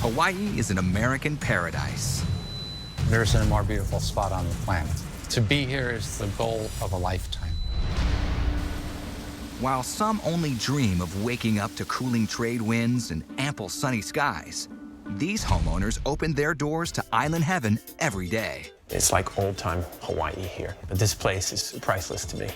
Hawaii is an American paradise. There isn't a more beautiful spot on the planet. To be here is the goal of a lifetime. While some only dream of waking up to cooling trade winds and ample sunny skies, these homeowners open their doors to island heaven every day. It's like old-time Hawaii here, but this place is priceless to me.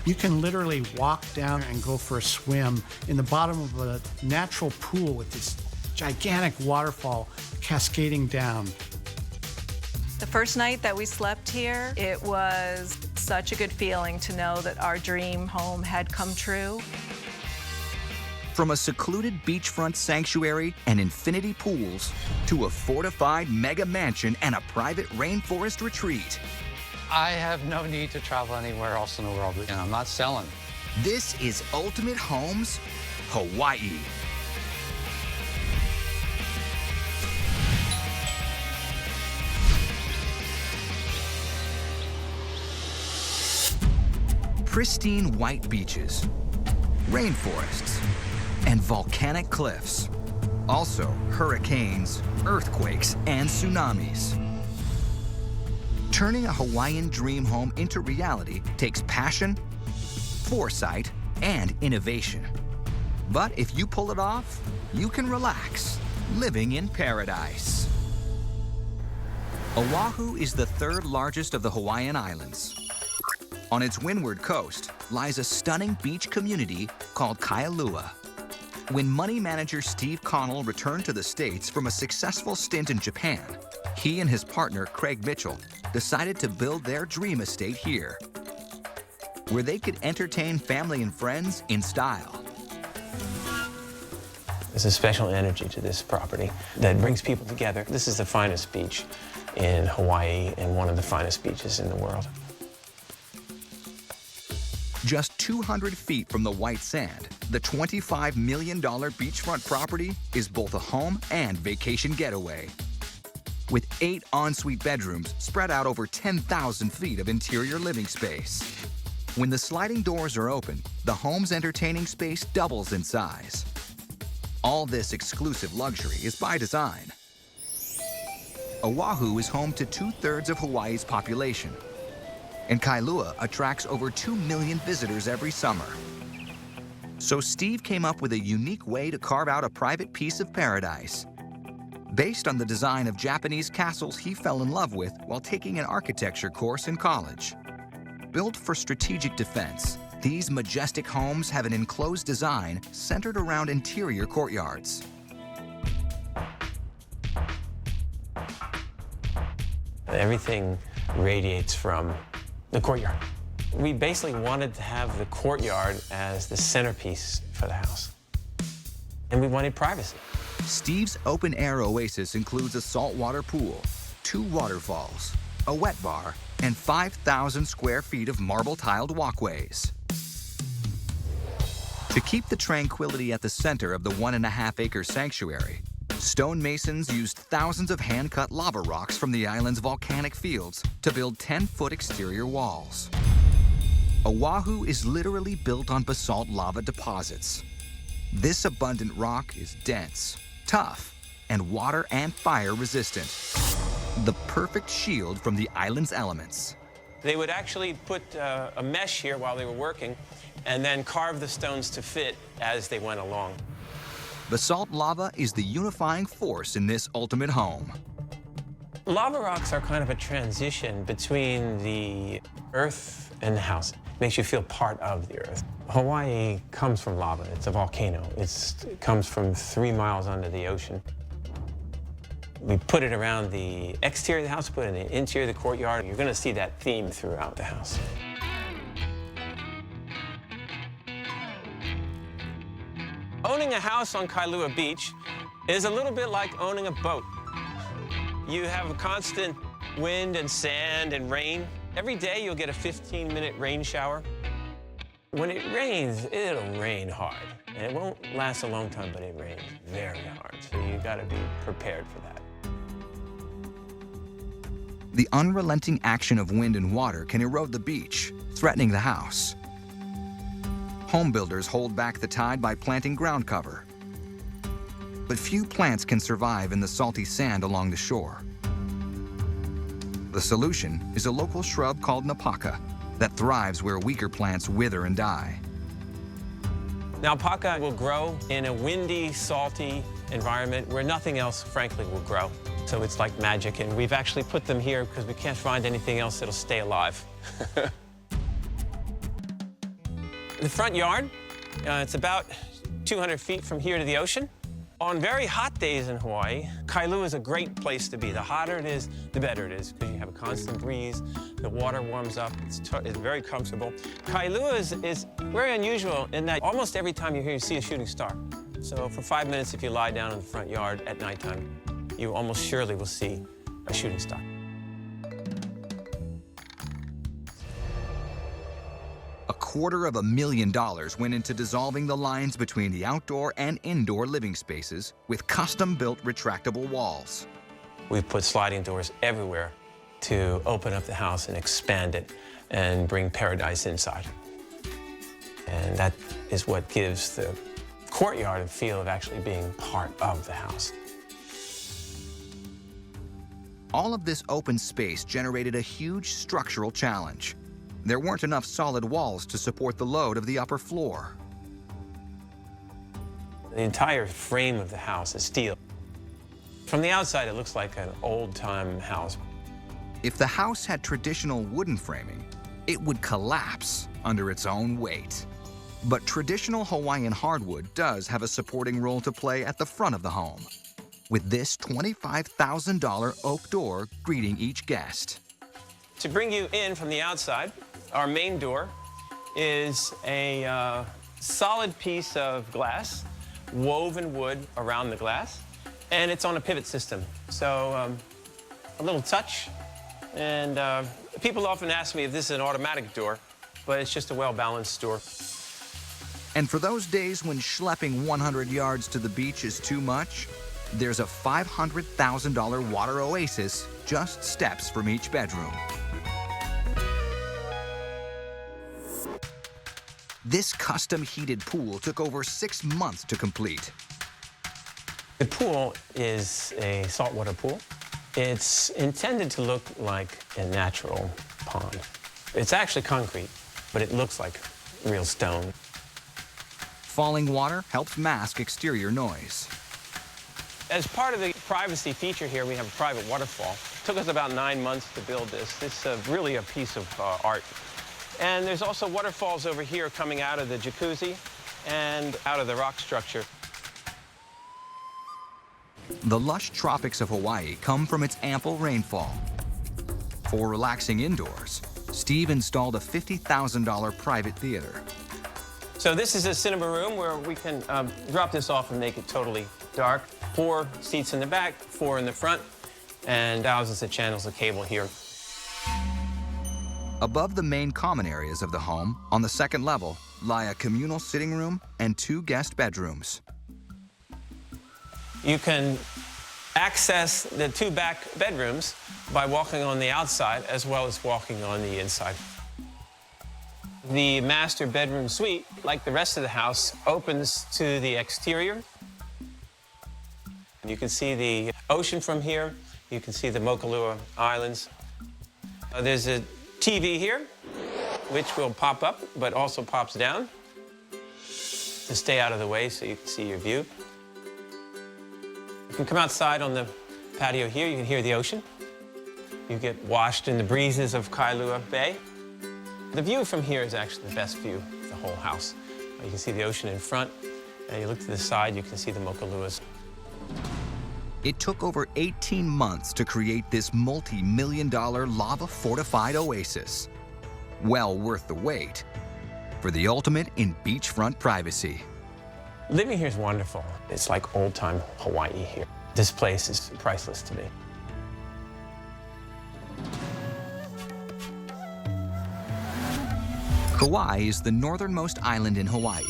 You can literally walk down and go for a swim in the bottom of a natural pool with this gigantic waterfall cascading down. The first night that we slept here, it was such a good feeling to know that our dream home had come true. From a secluded beachfront sanctuary and infinity pools to a fortified mega mansion and a private rainforest retreat. I have no need to travel anywhere else in the world, and I'm not selling. This is Ultimate Homes, Hawaii. Pristine white beaches, rainforests, and volcanic cliffs. Also, hurricanes, earthquakes, and tsunamis. Turning a Hawaiian dream home into reality takes passion, foresight, and innovation. But if you pull it off, you can relax, living in paradise. Oahu is the third largest of the Hawaiian Islands. On its windward coast lies a stunning beach community called Kailua. When money manager Steve Connell returned to the States from a successful stint in Japan, he and his partner Craig Mitchell decided to build their dream estate here, where they could entertain family and friends in style. There's a special energy to this property that brings people together. This is the finest beach in Hawaii and one of the finest beaches in the world. Just 200 feet from the white sand, the $25 million beachfront property is both a home and vacation getaway. With 8 ensuite bedrooms spread out over 10,000 feet of interior living space. When the sliding doors are open, the home's entertaining space doubles in size. All this exclusive luxury is by design. Oahu is home to 2/3 of Hawaii's population, and Kailua attracts over 2 million visitors every summer. So Steve came up with a unique way to carve out a private piece of paradise. Based on the design of Japanese castles he fell in love with while taking an architecture course in college. Built for strategic defense, these majestic homes have an enclosed design centered around interior courtyards. Everything radiates from the courtyard. We basically wanted to have the courtyard as the centerpiece for the house. And we wanted privacy. Steve's open-air oasis includes a saltwater pool, 2 waterfalls, a wet bar, and 5,000 square feet of marble-tiled walkways. To keep the tranquility at the center of the 1.5-acre sanctuary, stonemasons used thousands of hand-cut lava rocks from the island's volcanic fields to build 10-foot exterior walls. Oahu is literally built on basalt lava deposits. This abundant rock is dense, tough, and water and fire resistant. The perfect shield from the island's elements. They would actually put a mesh here while they were working and then carve the stones to fit as they went along. Basalt lava is the unifying force in this ultimate home. Lava rocks are kind of a transition between the earth and the house. Makes you feel part of the earth. Hawaii comes from lava. It's a volcano. It comes from 3 miles under the ocean. We put it around the exterior of the house, put it in the interior of the courtyard. You're going to see that theme throughout the house. Owning a house on Kailua Beach is a little bit like owning a boat. You have a constant wind and sand and rain. Every day you'll get a 15-minute rain shower. When it rains, it'll rain hard. And it won't last a long time, but it rains very hard. So you gotta be prepared for that. The unrelenting action of wind and water can erode the beach, threatening the house. Home builders hold back the tide by planting ground cover. but few plants can survive in the salty sand along the shore. The solution is a local shrub called napaka that thrives where weaker plants wither and die. Now, alpaca will grow in a windy, salty environment where nothing else, frankly, will grow. So it's like magic, and we've actually put them here because we can't find anything else that'll stay alive. The front yard, it's about 200 feet from here to the ocean. On very hot days in Hawaii, Kailua is a great place to be. The hotter it is, the better it is, because you have a constant breeze, the water warms up, it's very comfortable. Kailua is very unusual in that almost every time you're here, you see a shooting star. So for 5 minutes, if you lie down in the front yard at nighttime, you almost surely will see a shooting star. $250,000 went into dissolving the lines between the outdoor and indoor living spaces with custom-built retractable walls. We've put sliding doors everywhere to open up the house and expand it and bring paradise inside. And that is what gives the courtyard a feel of actually being part of the house. All of this open space generated a huge structural challenge. There weren't enough solid walls to support the load of the upper floor. The entire frame of the house is steel. From the outside, it looks like an old-time house. If the house had traditional wooden framing, it would collapse under its own weight. But traditional Hawaiian hardwood does have a supporting role to play at the front of the home, with this $25,000 oak door greeting each guest. To bring you in from the outside, our main door is a solid piece of glass, woven wood around the glass, and it's on a pivot system. So a little touch, and people often ask me if this is an automatic door, but it's just a well-balanced door. And for those days when schlepping 100 yards to the beach is too much, there's a $500,000 water oasis just steps from each bedroom. This custom heated pool took over 6 months to complete. The pool is a saltwater pool. It's intended to look like a natural pond. It's actually concrete, but it looks like real stone. Falling water helps mask exterior noise. As part of the privacy feature here, we have a private waterfall. It took us about 9 months to build this. It's really a piece of art. And there's also waterfalls over here coming out of the jacuzzi and out of the rock structure. The lush tropics of Hawaii come from its ample rainfall. For relaxing indoors, Steve installed a $50,000 private theater. So this is a cinema room where we can drop this off and make it totally dark. 4 seats in the back, 4 in the front, and thousands of channels of cable here. Above the main common areas of the home, on the second level, lie a communal sitting room and 2 guest bedrooms. You can access the 2 back bedrooms by walking on the outside as well as walking on the inside. The master bedroom suite, like the rest of the house, opens to the exterior. You can see the ocean from here. You can see the Mokulua Islands. There's a TV here, which will pop up, but also pops down to stay out of the way so you can see your view. You can come outside on the patio here. You can hear the ocean. You get washed in the breezes of Kailua Bay. The view from here is actually the best view of the whole house. You can see the ocean in front, and you look to the side, you can see the Mokuluas. It took over 18 months to create this multi-million-dollar lava-fortified oasis. Well worth the wait for the ultimate in beachfront privacy. Living here is wonderful. It's like old-time Hawaii here. This place is priceless to me. Kauai is the northernmost island in Hawaii,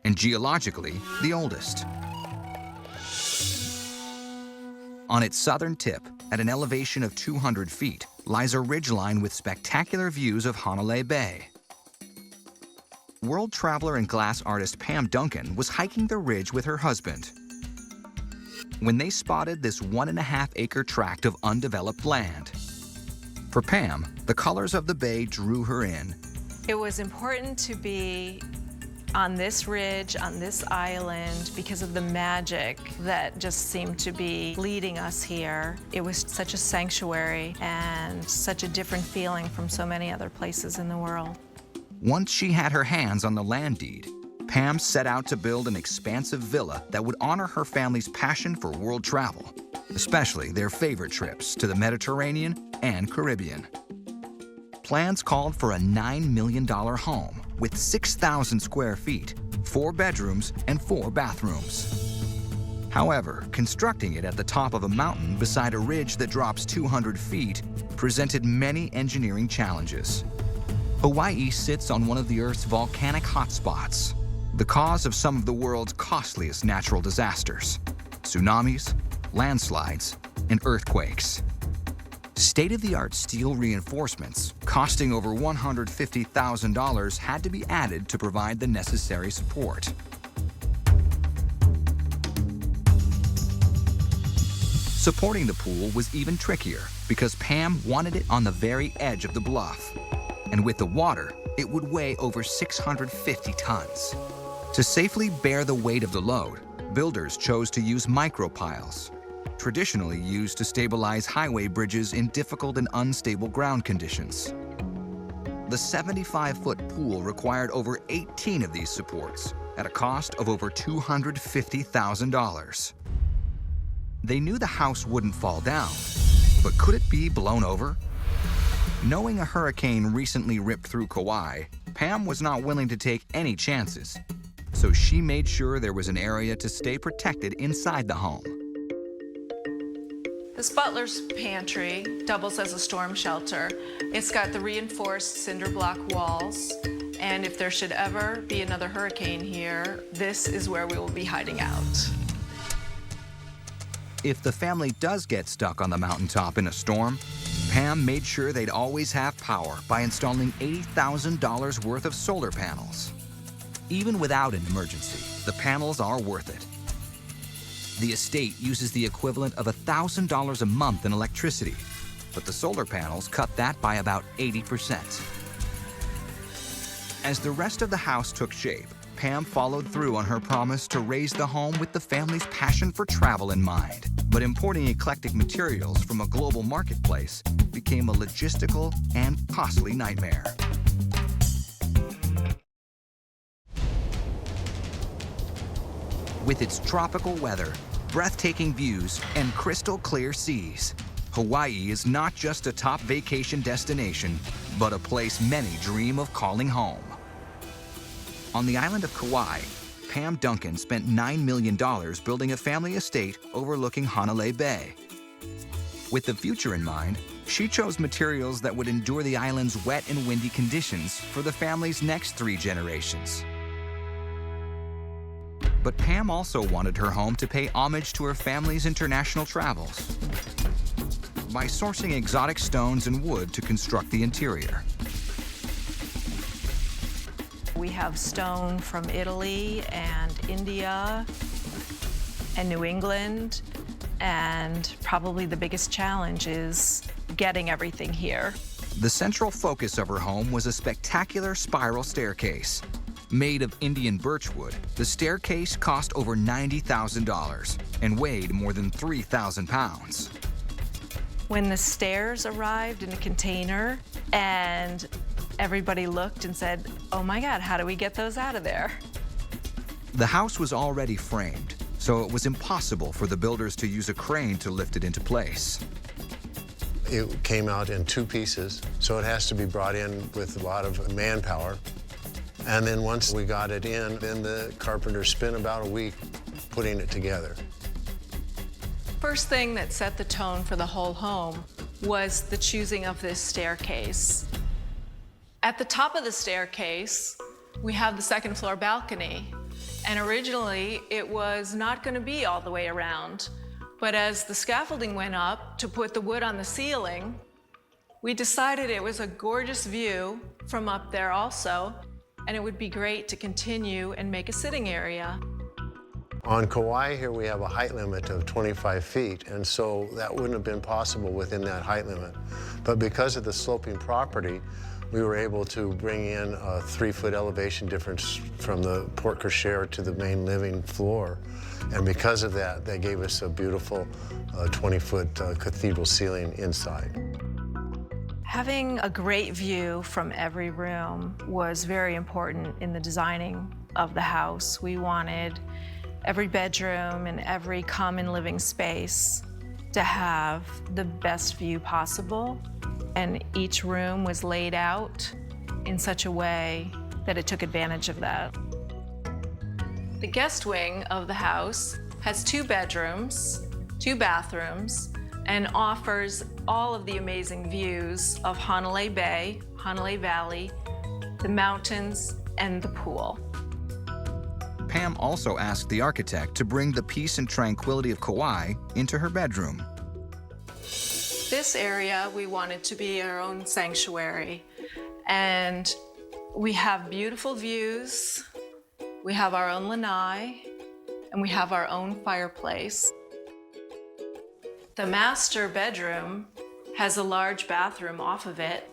and geologically, the oldest. On its southern tip, at an elevation of 200 feet, lies a ridgeline with spectacular views of Hanalei Bay. World traveler and glass artist Pam Duncan was hiking the ridge with her husband. when they spotted this 1.5-acre tract of undeveloped land. For Pam, the colors of the bay drew her in. It was important to be on this ridge, on this island, because of the magic that just seemed to be leading us here. It was such a sanctuary and such a different feeling from so many other places in the world. Once she had her hands on the land deed, Pam set out to build an expansive villa that would honor her family's passion for world travel, especially their favorite trips to the Mediterranean and Caribbean. Plans called for a $9 million home with 6,000 square feet, 4 bedrooms, and 4 bathrooms. However, constructing it at the top of a mountain beside a ridge that drops 200 feet presented many engineering challenges. Hawaii sits on one of the Earth's volcanic hotspots, the cause of some of the world's costliest natural disasters: tsunamis, landslides, and earthquakes. State-of-the-art steel reinforcements, costing over $150,000, had to be added to provide the necessary support. Supporting the pool was even trickier because Pam wanted it on the very edge of the bluff. And with the water, it would weigh over 650 tons. To safely bear the weight of the load, builders chose to use micropiles, traditionally used to stabilize highway bridges in difficult and unstable ground conditions. The 75-foot pool required over 18 of these supports at a cost of over $250,000. They knew the house wouldn't fall down, but could it be blown over? Knowing a hurricane recently ripped through Kauai, Pam was not willing to take any chances, so she made sure there was an area to stay protected inside the home. This butler's pantry doubles as a storm shelter. It's got the reinforced cinder block walls, and if there should ever be another hurricane here, this is where we will be hiding out. If the family does get stuck on the mountaintop in a storm, Pam made sure they'd always have power by installing $80,000 worth of solar panels. Even without an emergency, the panels are worth it. The estate uses the equivalent of $1,000 a month in electricity, but the solar panels cut that by about 80%. As the rest of the house took shape, Pam followed through on her promise to raise the home with the family's passion for travel in mind. But importing eclectic materials from a global marketplace became a logistical and costly nightmare. With its tropical weather, breathtaking views, and crystal clear seas, Hawaii is not just a top vacation destination, but a place many dream of calling home. On the island of Kauai, Pam Duncan spent $9 million building a family estate overlooking Hanalei Bay. With the future in mind, she chose materials that would endure the island's wet and windy conditions for the family's next 3 generations. But Pam also wanted her home to pay homage to her family's international travels by sourcing exotic stones and wood to construct the interior. We have stone from Italy and India and New England, and probably the biggest challenge is getting everything here. The central focus of her home was a spectacular spiral staircase. Made of Indian birchwood, the staircase cost over $90,000 and weighed more than 3,000 pounds. When the stairs arrived in a container and everybody looked and said, "Oh my God, how do we get those out of there?" The house was already framed, so it was impossible for the builders to use a crane to lift it into place. It came out in 2 pieces, so it has to be brought in with a lot of manpower. And then once we got it in, then the carpenters spent about a week putting it together. First thing that set the tone for the whole home was the choosing of this staircase. At the top of the staircase, we have the 2nd floor balcony. And originally, it was not going to be all the way around. But as the scaffolding went up to put the wood on the ceiling, we decided it was a gorgeous view from up there also, and it would be great to continue and make a sitting area. On Kauai here, we have a height limit of 25 feet, and so that wouldn't have been possible within that height limit. But because of the sloping property, we were able to bring in a 3-foot elevation difference from the porte cochere to the main living floor. And because of that, they gave us a beautiful 20-foot cathedral ceiling inside. Having a great view from every room was very important in the designing of the house. We wanted every bedroom and every common living space to have the best view possible. And each room was laid out in such a way that it took advantage of that. The guest wing of the house has 2 bedrooms, 2 bathrooms, and offers all of the amazing views of Hanalei Bay, Hanalei Valley, the mountains, and the pool. Pam also asked the architect to bring the peace and tranquility of Kauai into her bedroom. This area we wanted to be our own sanctuary, and we have beautiful views, we have our own lanai, and we have our own fireplace. The master bedroom has a large bathroom off of it,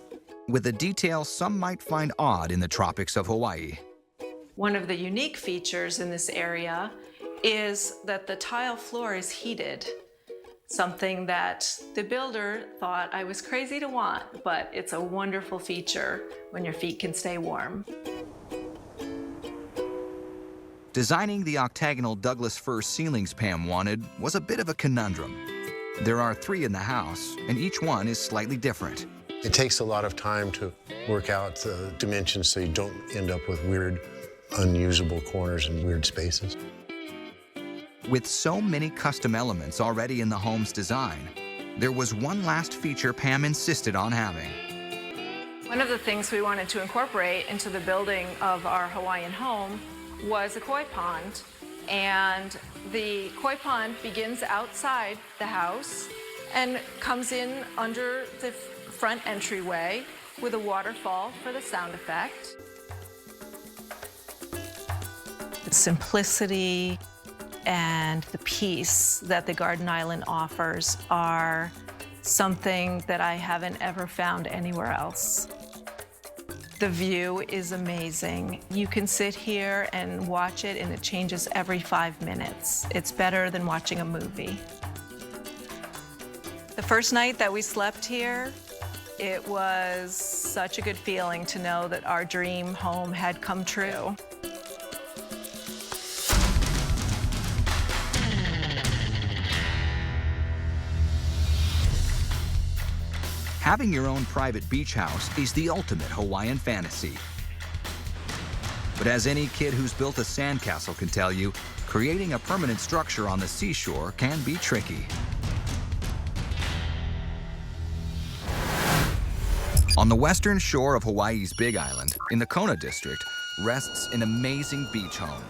with a detail some might find odd in the tropics of Hawaii. One of the unique features in this area is that the tile floor is heated, something that the builder thought I was crazy to want, but it's a wonderful feature when your feet can stay warm. Designing the octagonal Douglas fir ceilings Pam wanted was a bit of a conundrum. There are 3 in the house, and each one is slightly different. It takes a lot of time to work out the dimensions so you don't end up with weird, unusable corners and weird spaces. With so many custom elements already in the home's design, there was one last feature Pam insisted on having. One of the things we wanted to incorporate into the building of our Hawaiian home was a koi pond. And the koi pond begins outside the house and comes in under the front entryway with a waterfall for the sound effect. The simplicity and the peace that the Garden Island offers are something that I haven't ever found anywhere else. The view is amazing. You can sit here and watch it, and it changes every 5 minutes. It's better than watching a movie. The first night that we slept here, it was such a good feeling to know that our dream home had come true. Having your own private beach house is the ultimate Hawaiian fantasy. But as any kid who's built a sandcastle can tell you, creating a permanent structure on the seashore can be tricky. On the western shore of Hawaii's Big Island, in the Kona district, rests an amazing beach home.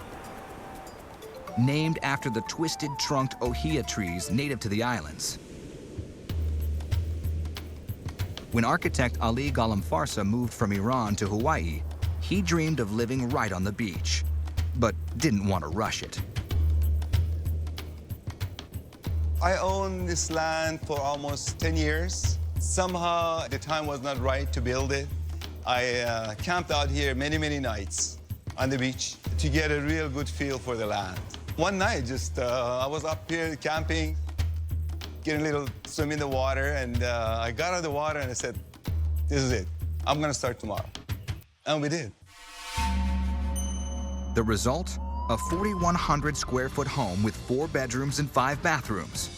Named after the twisted-trunked ohia trees native to the islands. When architect Ali Galamfarsa moved from Iran to Hawaii, he dreamed of living right on the beach, but didn't want to rush it. I owned this land for almost 10 years. Somehow, the time was not right to build it. I camped out here many, many nights on the beach to get a real good feel for the land. One night, I was up here camping, getting a little swim in the water, and I got out of the water and I said, this is it. I'm gonna start tomorrow. And we did. The result? A 4,100 square foot home with 4 bedrooms and 5 bathrooms.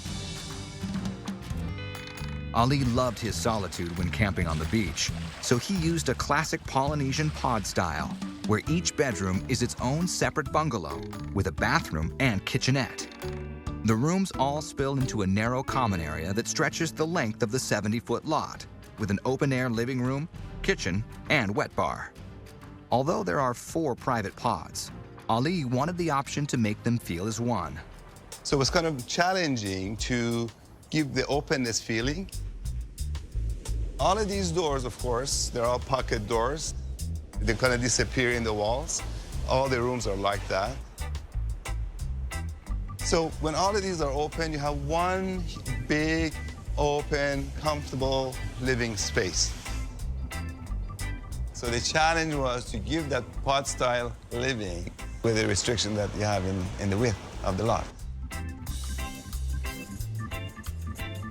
Ali loved his solitude when camping on the beach, so he used a classic Polynesian pod style, where each bedroom is its own separate bungalow with a bathroom and kitchenette. The rooms all spill into a narrow common area that stretches the length of the 70-foot lot, with an open-air living room, kitchen, and wet bar. Although there are 4 private pods, Ali wanted the option to make them feel as one. So it was kind of challenging to give the openness feeling. All of these doors, of course, they're all pocket doors. They kind of disappear in the walls. All the rooms are like that. So when all of these are open, you have one big, open, comfortable living space. So the challenge was to give that pod-style living with the restriction that you have in the width of the lot.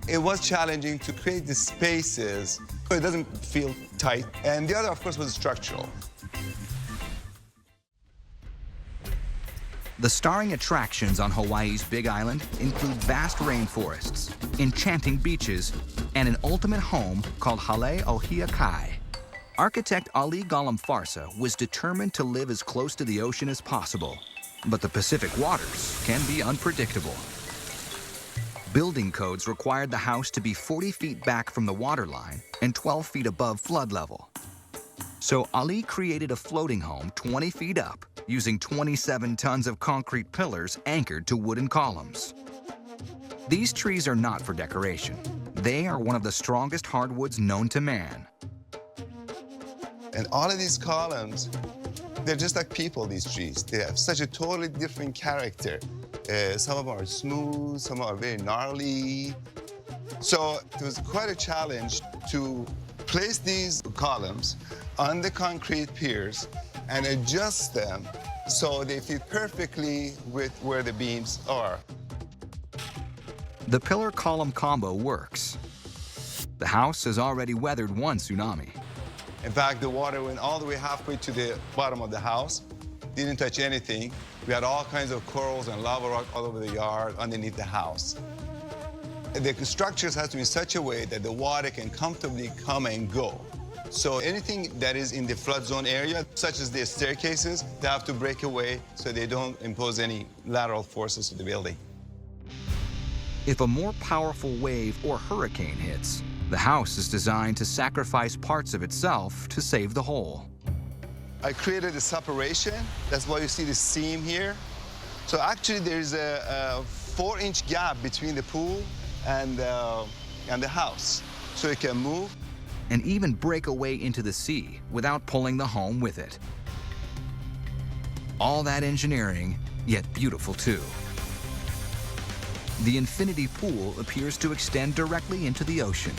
It was challenging to create the spaces so it doesn't feel tight. And the other, of course, was structural. The starring attractions on Hawaii's Big Island include vast rainforests, enchanting beaches, and an ultimate home called Hale Ohia Kai. Architect Ali Golem Farsa was determined to live as close to the ocean as possible, but the Pacific waters can be unpredictable. Building codes required the house to be 40 feet back from the waterline and 12 feet above flood level. So Ali created a floating home 20 feet up, using 27 tons of concrete pillars anchored to wooden columns. These trees are not for decoration. They are one of the strongest hardwoods known to man. And all of these columns, they're just like people, these trees. They have such a totally different character. Some of them are smooth, some are very gnarly. So it was quite a challenge to place these columns on the concrete piers and adjust them so they fit perfectly with where the beams are. The pillar-column combo works. The house has already weathered one tsunami. In fact, the water went all the way halfway to the bottom of the house, didn't touch anything. We had all kinds of corals and lava rock all over the yard underneath the house. The structures have to be in such a way that the water can comfortably come and go. So anything that is in the flood zone area, such as the staircases, they have to break away so they don't impose any lateral forces to the building. If a more powerful wave or hurricane hits, the house is designed to sacrifice parts of itself to save the whole. I created a separation. That's why you see the seam here. So actually there's a 4-inch gap between the pool and the house. So it can move. And even break away into the sea without pulling the home with it. All that engineering, yet beautiful too. The infinity pool appears to extend directly into the ocean.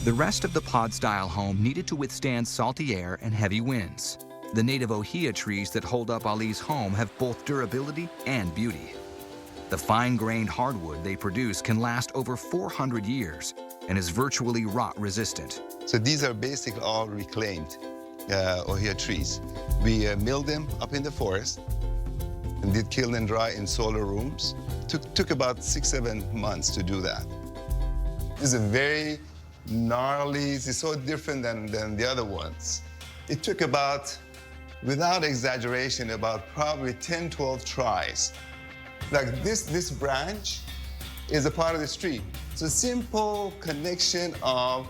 The rest of the pod-style home needed to withstand salty air and heavy winds. The native ohia trees that hold up Ali's home have both durability and beauty. The fine-grained hardwood they produce can last over 400 years and is virtually rot-resistant. So these are basically all reclaimed ohia trees. We milled them up in the forest and did kiln and dry in solar rooms. Took about 6-7 months to do that. This is a very gnarly, it's so different than the other ones. It took about, without exaggeration, about probably 10-12 tries. Like this branch is a part of this tree. It's a simple connection of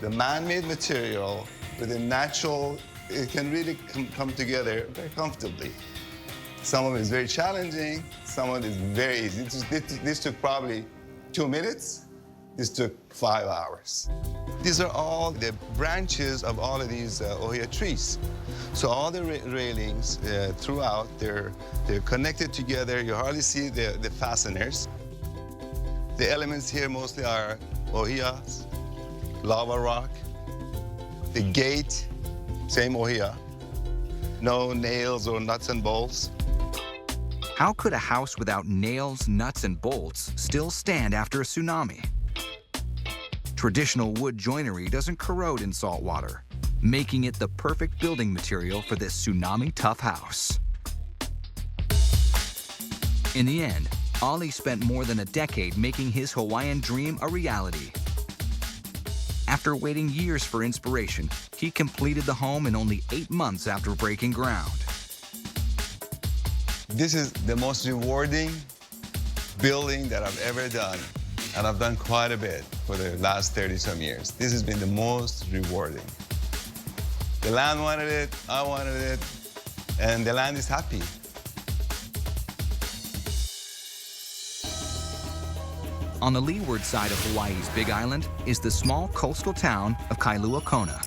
the man-made material with the natural, it can really come together very comfortably. Some of it is very challenging, some of it is very easy. This took probably 2 minutes. This took 5 hours. These are all the branches of all of these ohia trees. So all the railings throughout, they're connected together. You hardly see the fasteners. The elements here mostly are ohias, lava rock. The gate, same ohia. No nails or nuts and bolts. How could a house without nails, nuts, and bolts still stand after a tsunami? Traditional wood joinery doesn't corrode in salt water, making it the perfect building material for this tsunami-tough house. In the end, Ali spent more than a decade making his Hawaiian dream a reality. After waiting years for inspiration, he completed the home in only 8 months after breaking ground. This is the most rewarding building that I've ever done. And I've done quite a bit for the last 30-some years. This has been the most rewarding. The land wanted it, I wanted it, and the land is happy. On the leeward side of Hawaii's Big Island is the small coastal town of Kailua Kona.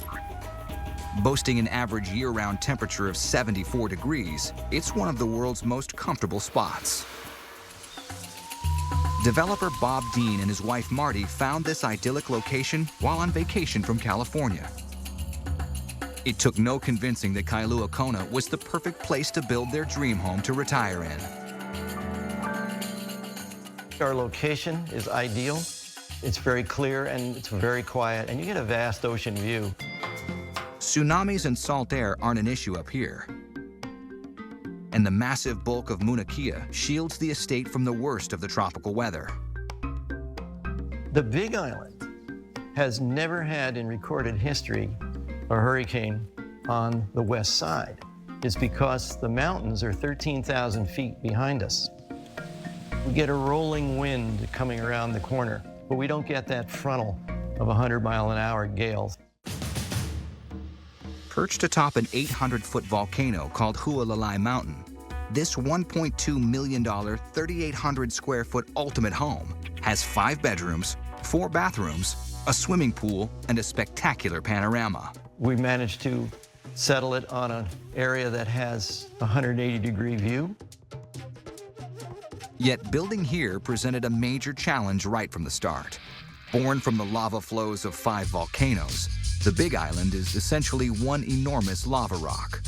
Boasting an average year-round temperature of 74 degrees, it's one of the world's most comfortable spots. Developer Bob Dean and his wife Marty found this idyllic location while on vacation from California. It took no convincing that Kailua Kona was the perfect place to build their dream home to retire in. Our location is ideal. It's very clear and it's very quiet, and you get a vast ocean view. Tsunamis and salt air aren't an issue up here. And the massive bulk of Mauna Kea shields the estate from the worst of the tropical weather. The Big Island has never had in recorded history a hurricane on the west side. It's because the mountains are 13,000 feet behind us. We get a rolling wind coming around the corner, but we don't get that frontal of 100-mile-an-hour gales. Perched atop an 800-foot volcano called Hualalai Mountain, this $1.2 million, 3,800-square-foot ultimate home has 5 bedrooms, 4 bathrooms, a swimming pool, and a spectacular panorama. We managed to settle it on an area that has a 180-degree view. Yet building here presented a major challenge right from the start. Born from the lava flows of 5 volcanoes, the Big Island is essentially one enormous lava rock.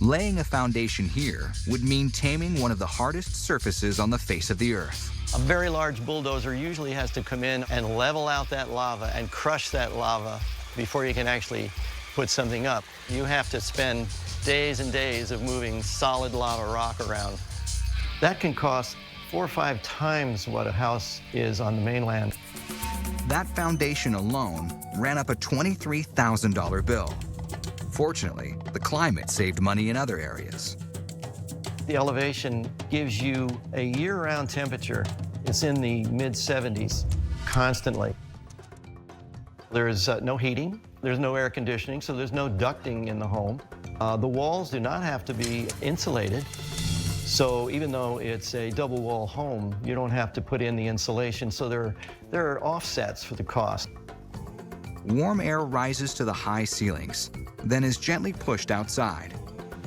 Laying a foundation here would mean taming one of the hardest surfaces on the face of the Earth. A very large bulldozer usually has to come in and level out that lava and crush that lava before you can actually put something up. You have to spend days and days of moving solid lava rock around. That can cost 4 or 5 times what a house is on the mainland. That foundation alone ran up a $23,000 bill. Fortunately, the climate saved money in other areas. The elevation gives you a year-round temperature. It's in the mid-70s constantly. There's no heating, there's no air conditioning, so there's no ducting in the home. The walls do not have to be insulated. So even though it's a double-wall home, you don't have to put in the insulation, so there are offsets for the cost. Warm air rises to the high ceilings, then is gently pushed outside.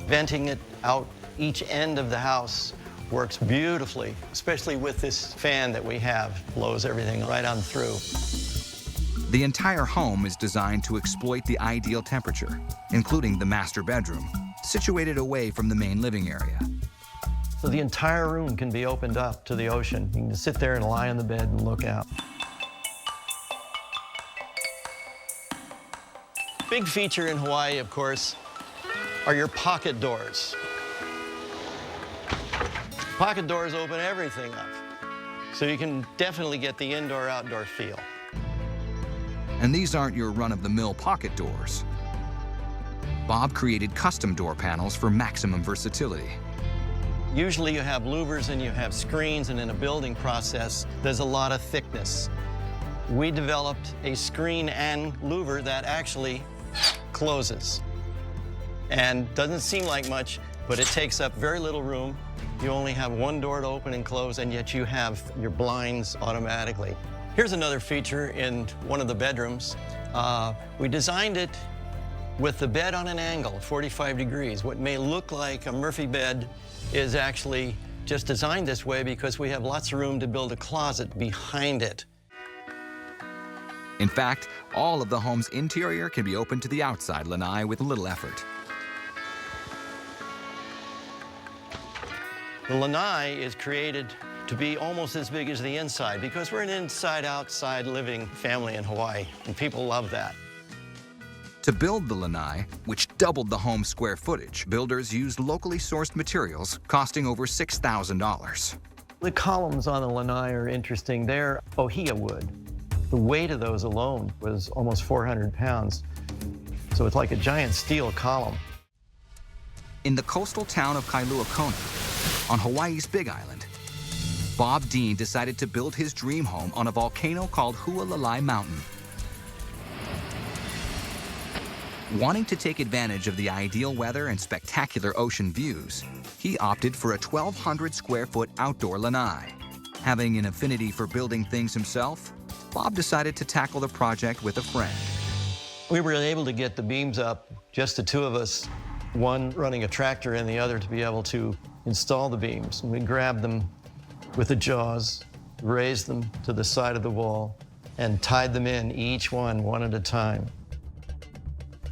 Venting it out each end of the house works beautifully, especially with this fan that we have. Blows everything right on through. The entire home is designed to exploit the ideal temperature, including the master bedroom, situated away from the main living area. So the entire room can be opened up to the ocean. You can just sit there and lie on the bed and look out. Big feature in Hawaii, of course, are your pocket doors. Pocket doors open everything up, so you can definitely get the indoor-outdoor feel. And these aren't your run-of-the-mill pocket doors. Bob created custom door panels for maximum versatility. Usually you have louvers and you have screens, and in a building process, there's a lot of thickness. We developed a screen and louver that actually closes. And doesn't seem like much, but it takes up very little room. You only have one door to open and close, and yet you have your blinds automatically. Here's another feature in one of the bedrooms. We designed it with the bed on an angle, 45 degrees. What may look like a Murphy bed is actually just designed this way because we have lots of room to build a closet behind it. In fact, all of the home's interior can be opened to the outside lanai with little effort. The lanai is created to be almost as big as the inside because we're an inside-outside living family in Hawaii, and people love that. To build the lanai, which doubled the home's square footage, builders used locally sourced materials costing over $6,000. The columns on the lanai are interesting. They're ohia wood. The weight of those alone was almost 400 pounds. So it's like a giant steel column. In the coastal town of Kailua Kona, on Hawaii's Big Island, Bob Dean decided to build his dream home on a volcano called Hualalai Mountain. Wanting to take advantage of the ideal weather and spectacular ocean views, he opted for a 1,200-square-foot outdoor lanai. Having an affinity for building things himself, Bob decided to tackle the project with a friend. We were able to get the beams up, just the two of us, one running a tractor and the other to be able to install the beams. And we grabbed them with the jaws, raised them to the side of the wall, and tied them in, each one at a time.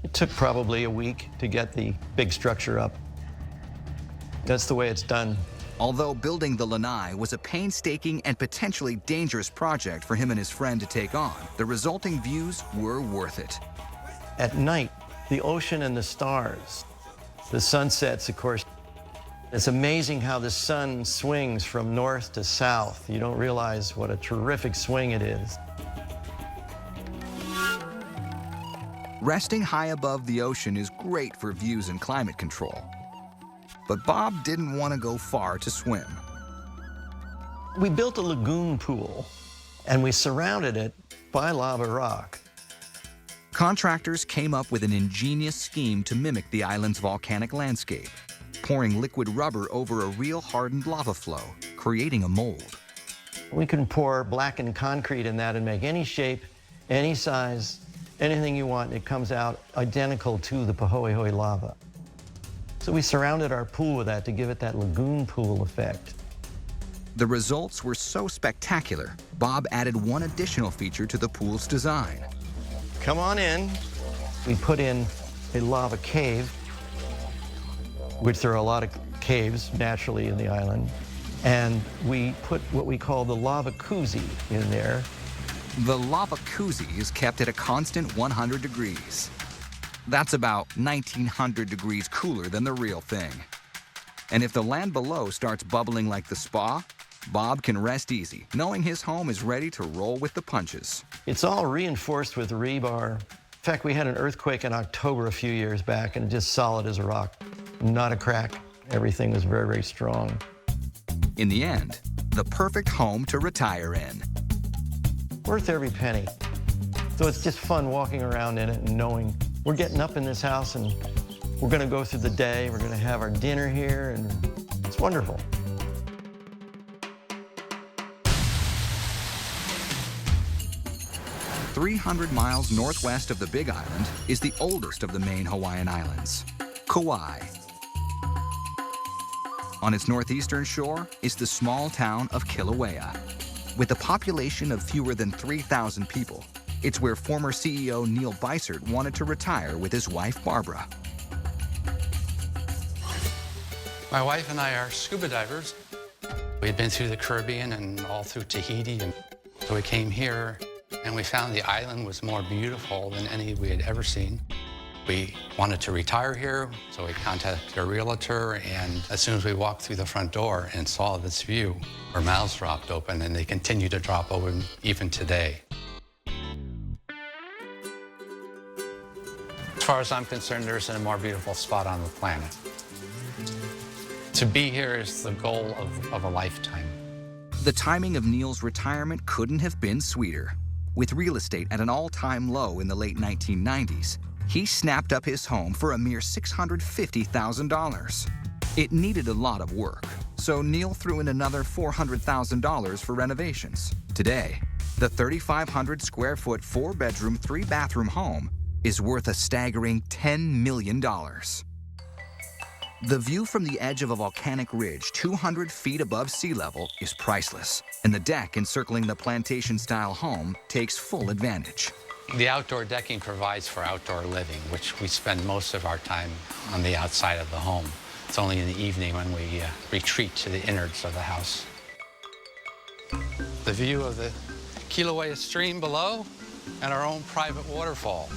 It took probably a week to get the big structure up. That's the way it's done. Although building the lanai was a painstaking and potentially dangerous project for him and his friend to take on, the resulting views were worth it. At night, the ocean and the stars, the sunsets, of course. It's amazing how the sun swings from north to south. You don't realize what a terrific swing it is. Resting high above the ocean is great for views and climate control. But Bob didn't want to go far to swim. We built a lagoon pool, and we surrounded it by lava rock. Contractors came up with an ingenious scheme to mimic the island's volcanic landscape, pouring liquid rubber over a real hardened lava flow, creating a mold. We can pour blackened concrete in that and make any shape, any size, anything you want. It comes out identical to the Pahoehoe lava. So we surrounded our pool with that to give it that lagoon pool effect. The results were so spectacular, Bob added one additional feature to the pool's design. Come on in. We put in a lava cave, which there are a lot of caves naturally in the island, and we put what we call the lava koozie in there. The lava koozie is kept at a constant 100 degrees. That's about 1900 degrees cooler than the real thing. And if the land below starts bubbling like the spa, Bob can rest easy, knowing his home is ready to roll with the punches. It's all reinforced with rebar. In fact, we had an earthquake in October a few years back, and just solid as a rock. Not a crack. Everything was very, very strong. In the end, the perfect home to retire in. Worth every penny. So it's just fun walking around in it and knowing we're getting up in this house and we're going to go through the day. We're going to have our dinner here, and it's wonderful. "300 miles northwest of the Big Island is the oldest of the main Hawaiian Islands, Kauai. On its northeastern shore is the small town of Kilauea. With a population of fewer than 3,000 people, it's where former CEO Neil Bysert wanted to retire with his wife, Barbara. My wife and I are scuba divers. We'd been through the Caribbean and all through Tahiti, and so we came here and we found the island was more beautiful than any we had ever seen. We wanted to retire here, so we contacted a realtor, and as soon as we walked through the front door and saw this view, our mouths dropped open, and they continue to drop open even today. As far as I'm concerned, there isn't a more beautiful spot on the planet. To be here is the goal of a lifetime. The timing of Neil's retirement couldn't have been sweeter. With real estate at an all-time low in the late 1990s, he snapped up his home for a mere $650,000. It needed a lot of work, so Neil threw in another $400,000 for renovations. Today, the 3,500 square foot, 4-bedroom, 3-bathroom home is worth a staggering $10 million. The view from the edge of a volcanic ridge 200 feet above sea level is priceless, and the deck encircling the plantation-style home takes full advantage. The outdoor decking provides for outdoor living, which we spend most of our time on the outside of the home. It's only in the evening when we retreat to the innards of the house. The view of the Kilauea stream below and our own private waterfall.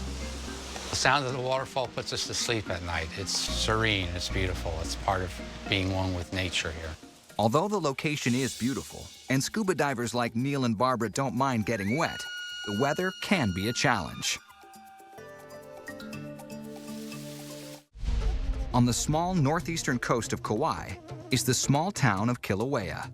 The sound of the waterfall puts us to sleep at night. It's serene, it's beautiful. It's part of being one with nature here. Although the location is beautiful, and scuba divers like Neil and Barbara don't mind getting wet, the weather can be a challenge. On the small northeastern coast of Kauai is the small town of Kilauea.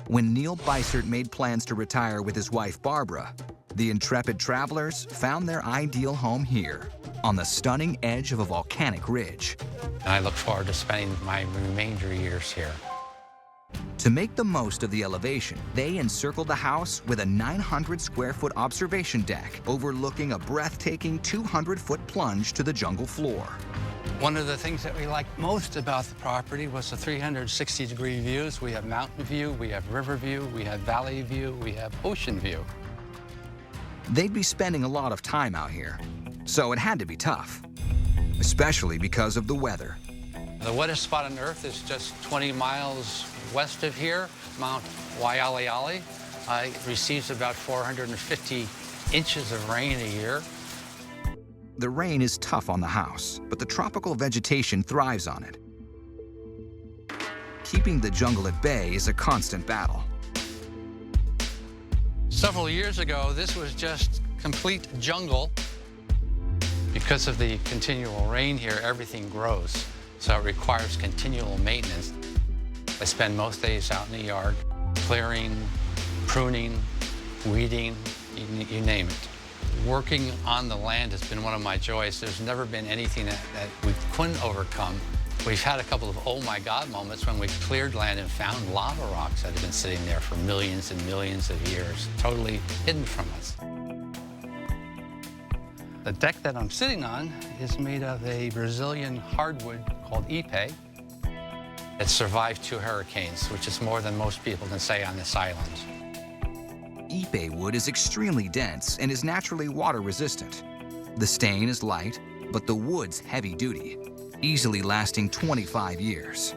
When Neil Bysert made plans to retire with his wife Barbara, the intrepid travelers found their ideal home here, on the stunning edge of a volcanic ridge. And I look forward to spending my remainder years here. To make the most of the elevation, they encircled the house with a 900-square-foot observation deck overlooking a breathtaking 200-foot plunge to the jungle floor. One of the things that we liked most about the property was the 360-degree views. We have mountain view, we have river view, we have valley view, we have ocean view. They'd be spending a lot of time out here, so it had to be tough, especially because of the weather. The wettest spot on Earth is just 20 miles west of here, Mount Waialeale. It receives about 450 inches of rain a year. The rain is tough on the house, but the tropical vegetation thrives on it. Keeping the jungle at bay is a constant battle. Several years ago, this was just complete jungle. Because of the continual rain here, everything grows, so it requires continual maintenance. I spend most days out in the yard, clearing, pruning, weeding, you name it. Working on the land has been one of my joys. There's never been anything that we couldn't overcome. We've had a couple of oh my God moments when we cleared land and found lava rocks that have been sitting there for millions and millions of years, totally hidden from us. The deck that I'm sitting on is made of a Brazilian hardwood called ipe. It survived 2 hurricanes, which is more than most people can say on this island. Ipe wood is extremely dense and is naturally water resistant. The stain is light, but the wood's heavy duty, easily lasting 25 years.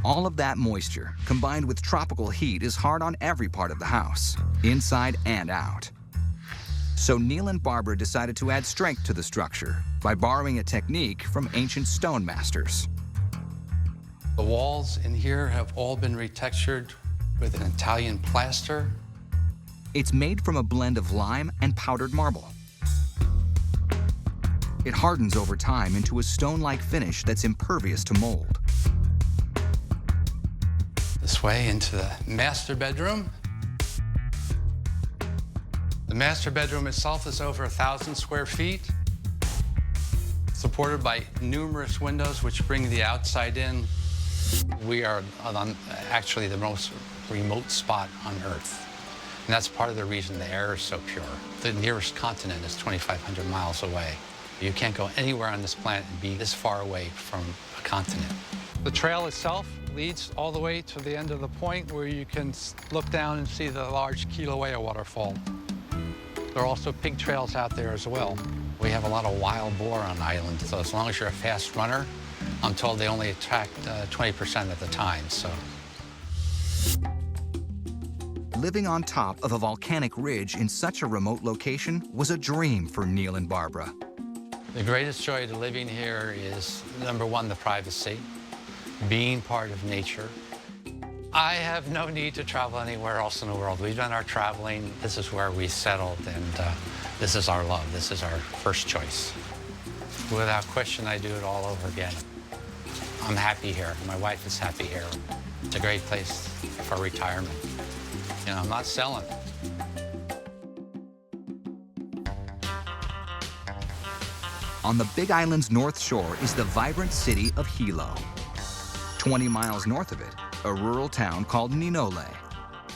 All of that moisture, combined with tropical heat, is hard on every part of the house, inside and out. So Neil and Barbara decided to add strength to the structure by borrowing a technique from ancient stone masters. The walls in here have all been retextured with an Italian plaster. It's made from a blend of lime and powdered marble. It hardens over time into a stone-like finish that's impervious to mold. This way into the master bedroom. The master bedroom itself is over 1,000 square feet, supported by numerous windows which bring the outside in. We are on actually the most remote spot on Earth. And that's part of the reason the air is so pure. The nearest continent is 2,500 miles away. You can't go anywhere on this planet and be this far away from a continent. The trail itself leads all the way to the end of the point where you can look down and see the large Kilauea waterfall. There are also pig trails out there as well. We have a lot of wild boar on the island, so as long as you're a fast runner, I'm told they only attack 20% of the time, so. Living on top of a volcanic ridge in such a remote location was a dream for Neil and Barbara. The greatest joy to living here is, number one, the privacy, being part of nature. I have no need to travel anywhere else in the world. We've done our traveling. This is where we settled, and this is our love. This is our first choice. Without question, I do it all over again. I'm happy here. My wife is happy here. It's a great place for retirement. You know, I'm not selling. On the Big Island's north shore is the vibrant city of Hilo. 20 miles north of it, a rural town called Ninole.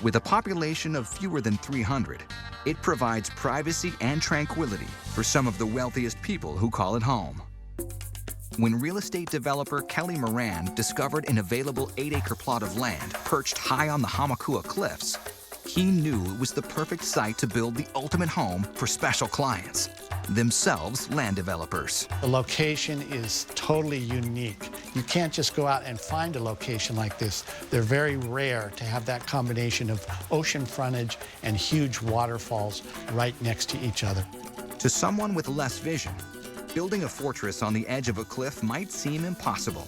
With a population of fewer than 300, it provides privacy and tranquility for some of the wealthiest people who call it home. When real estate developer Kelly Moran discovered an available 8-acre plot of land perched high on the Hamakua Cliffs, he knew it was the perfect site to build the ultimate home for special clients, themselves land developers. The location is totally unique. You can't just go out and find a location like this. They're very rare to have that combination of ocean frontage and huge waterfalls right next to each other. To someone with less vision, building a fortress on the edge of a cliff might seem impossible,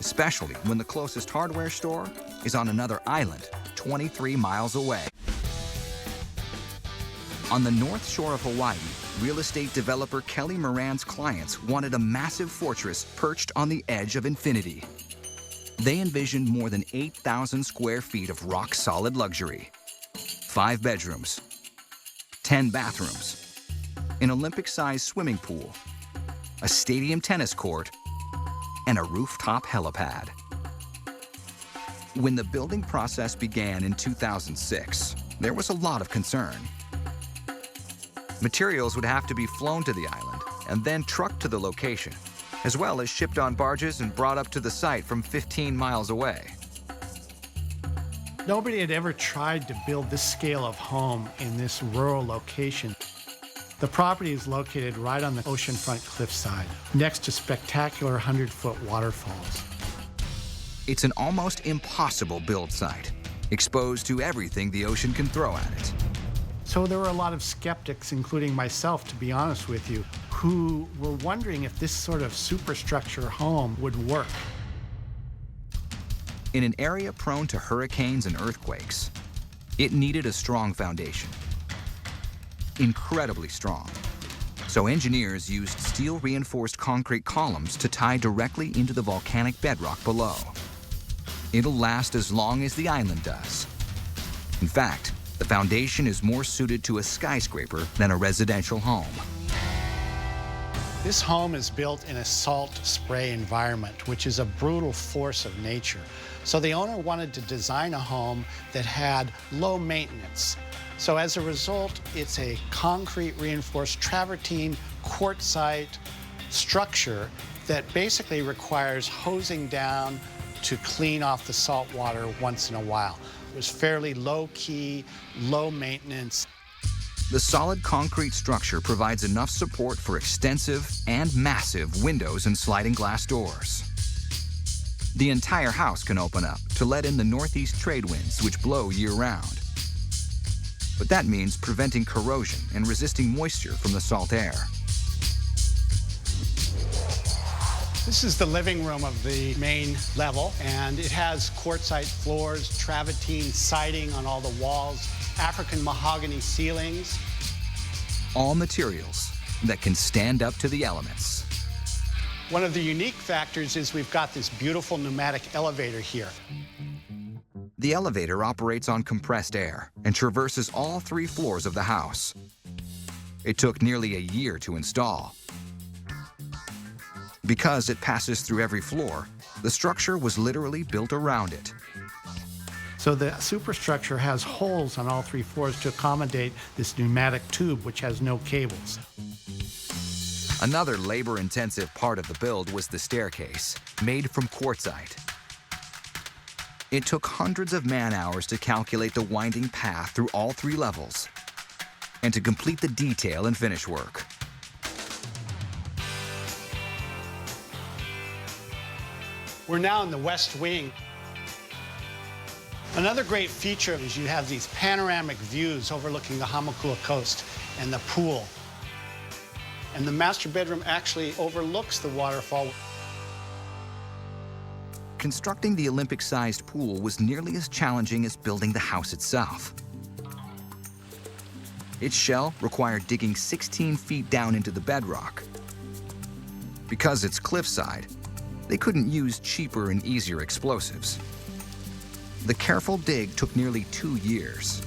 especially when the closest hardware store is on another island 23 miles away. On the north shore of Hawaii, real estate developer Kelly Moran's clients wanted a massive fortress perched on the edge of infinity. They envisioned more than 8,000 square feet of rock-solid luxury, 5 bedrooms, 10 bathrooms, an Olympic-sized swimming pool, a stadium tennis court, and a rooftop helipad. When the building process began in 2006, there was a lot of concern. Materials would have to be flown to the island and then trucked to the location, as well as shipped on barges and brought up to the site from 15 miles away. Nobody had ever tried to build this scale of home in this rural location. The property is located right on the oceanfront cliffside, next to spectacular 100-foot waterfalls. It's an almost impossible build site, exposed to everything the ocean can throw at it. So there were a lot of skeptics, including myself, to be honest with you, who were wondering if this sort of superstructure home would work. In an area prone to hurricanes and earthquakes, it needed a strong foundation. Incredibly strong. So engineers used steel-reinforced concrete columns to tie directly into the volcanic bedrock below. It'll last as long as the island does. In fact, the foundation is more suited to a skyscraper than a residential home. This home is built in a salt spray environment, which is a brutal force of nature. So the owner wanted to design a home that had low maintenance. So as a result, it's a concrete reinforced travertine quartzite structure that basically requires hosing down to clean off the salt water once in a while. It was fairly low-key, low maintenance. The solid concrete structure provides enough support for extensive and massive windows and sliding glass doors. The entire house can open up to let in the northeast trade winds, which blow year-round. But that means preventing corrosion and resisting moisture from the salt air. This is the living room of the main level, and it has quartzite floors, travertine siding on all the walls, African mahogany ceilings. All materials that can stand up to the elements. One of the unique factors is we've got this beautiful pneumatic elevator here. The elevator operates on compressed air and traverses all 3 floors of the house. It took nearly a year to install. Because it passes through every floor, the structure was literally built around it. So the superstructure has holes on all 3 floors to accommodate this pneumatic tube, which has no cables. Another labor-intensive part of the build was the staircase, made from quartzite. It took hundreds of man-hours to calculate the winding path through all 3 levels and to complete the detail and finish work. We're now in the west wing. Another great feature is you have these panoramic views overlooking the Hamakua coast and the pool. And the master bedroom actually overlooks the waterfall. Constructing the Olympic-sized pool was nearly as challenging as building the house itself. Its shell required digging 16 feet down into the bedrock. Because it's cliffside, they couldn't use cheaper and easier explosives. The careful dig took nearly 2 years.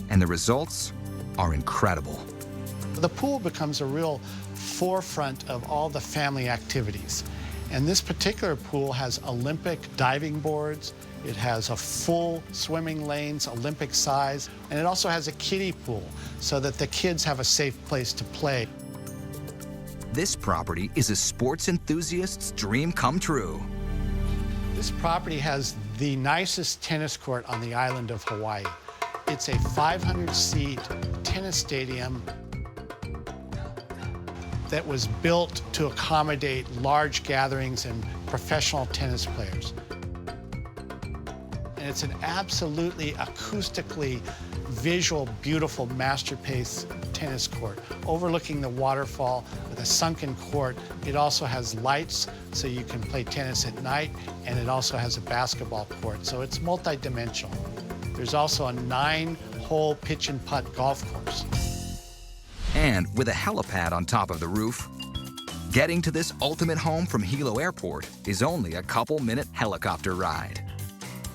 And the results are incredible. The pool becomes a real forefront of all the family activities. And this particular pool has Olympic diving boards. It has a full swimming lanes, Olympic size, and it also has a kiddie pool so that the kids have a safe place to play. This property is a sports enthusiast's dream come true. This property has the nicest tennis court on the island of Hawaii. It's a 500-seat tennis stadium that was built to accommodate large gatherings and professional tennis players. And it's an absolutely acoustically visual, beautiful masterpiece tennis court overlooking the waterfall with a sunken court. It also has lights so you can play tennis at night, and it also has a basketball court, so it's multi-dimensional. There's also a 9-hole pitch and putt golf course. And with a helipad on top of the roof, getting to this ultimate home from Hilo Airport is only a couple-minute helicopter ride.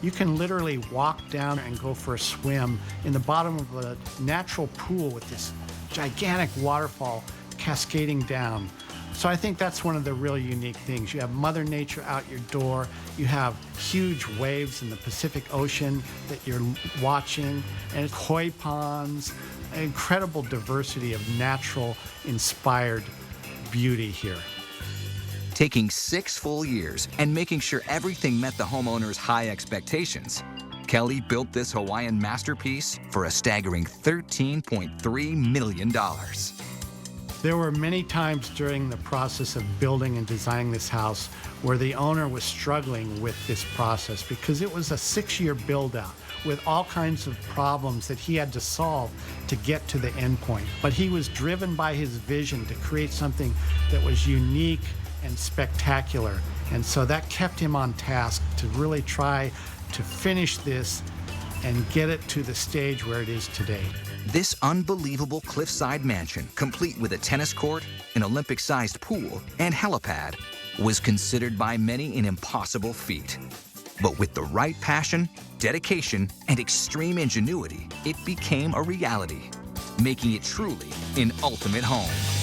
You can literally walk down and go for a swim in the bottom of a natural pool with this gigantic waterfall cascading down. So I think that's one of the really unique things. You have Mother Nature out your door. You have huge waves in the Pacific Ocean that you're watching, and koi ponds, an incredible diversity of natural-inspired beauty here. Taking 6 full years and making sure everything met the homeowners' high expectations, Kelly built this Hawaiian masterpiece for a staggering $13.3 million. There were many times during the process of building and designing this house where the owner was struggling with this process because it was a 6-year build-out with all kinds of problems that he had to solve to get to the end point. But he was driven by his vision to create something that was unique and spectacular. And so that kept him on task to really try to finish this and get it to the stage where it is today. This unbelievable cliffside mansion, complete with a tennis court, an Olympic-sized pool, and helipad, was considered by many an impossible feat. But with the right passion, dedication, and extreme ingenuity, it became a reality, making it truly an ultimate home.